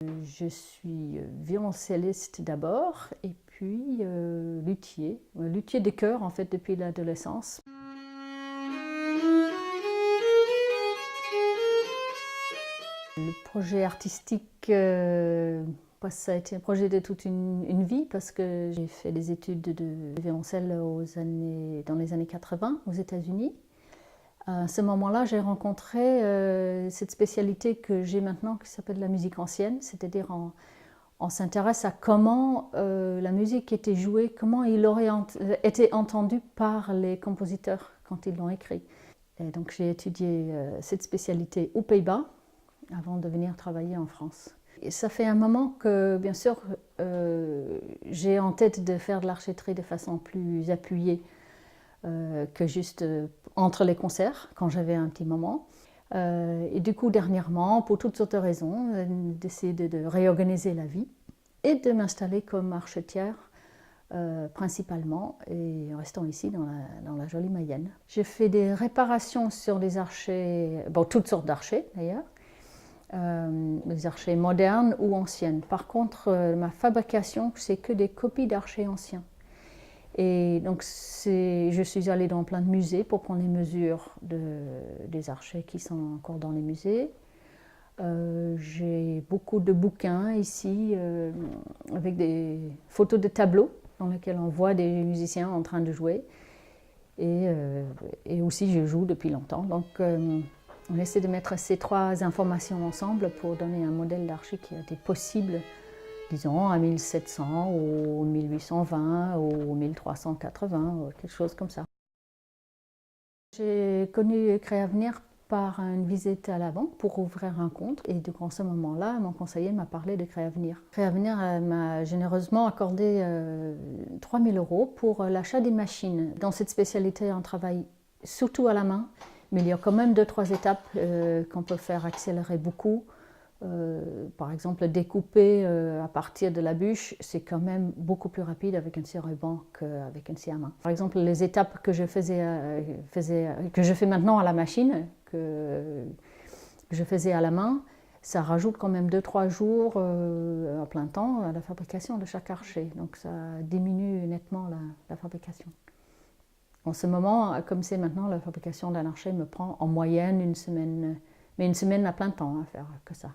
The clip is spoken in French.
Je suis violoncelliste d'abord et puis luthier de chœur en fait depuis l'adolescence. Le projet artistique, ça a été un projet de toute une vie parce que j'ai fait des études de violoncelle dans les années 80 aux États-Unis. À ce moment-là, j'ai rencontré cette spécialité que j'ai maintenant qui s'appelle la musique ancienne, c'est-à-dire on s'intéresse à comment la musique était jouée, comment il aurait été entendu par les compositeurs quand ils l'ont écrit. Et donc j'ai étudié cette spécialité aux Pays-Bas avant de venir travailler en France. Et ça fait un moment que, bien sûr, j'ai en tête de faire de l'archéterie de façon plus appuyée que juste entre les concerts, quand j'avais un petit moment. Et du coup, dernièrement, pour toutes sortes de raisons, d'essayer de réorganiser la vie et de m'installer comme archetière principalement, et en restant ici dans la jolie Mayenne. J'ai fait des réparations sur les archers, bon, toutes sortes d'archers d'ailleurs, les archers modernes ou anciennes. Par contre, ma fabrication, c'est que des copies d'archers anciens. Et donc, je suis allée dans plein de musées pour prendre les mesures des archers qui sont encore dans les musées. J'ai beaucoup de bouquins ici avec des photos de tableaux dans lesquels on voit des musiciens en train de jouer. Et aussi, je joue depuis longtemps. Donc, on essaie de mettre ces trois informations ensemble pour donner un modèle d'archer qui a été possible, disons, à 1700 ou 1820 ou 1380, ou quelque chose comme ça. J'ai connu Créavenir par une visite à la banque pour ouvrir un compte. Et durant ce moment-là, mon conseiller m'a parlé de Créavenir. Créavenir m'a généreusement accordé 3 000 € pour l'achat des machines. Dans cette spécialité, on travaille surtout à la main, mais il y a quand même 2-3 étapes qu'on peut faire accélérer beaucoup. Par exemple, découper à partir de la bûche, c'est quand même beaucoup plus rapide avec un scie à ruban qu'avec une scie à main. Par exemple, les étapes que je fais maintenant à la machine, que je faisais à la main, ça rajoute quand même 2-3 jours à plein temps à la fabrication de chaque archer. Donc ça diminue nettement la fabrication. En ce moment, comme c'est maintenant, la fabrication d'un archer me prend en moyenne une semaine, mais une semaine à plein temps à faire que ça.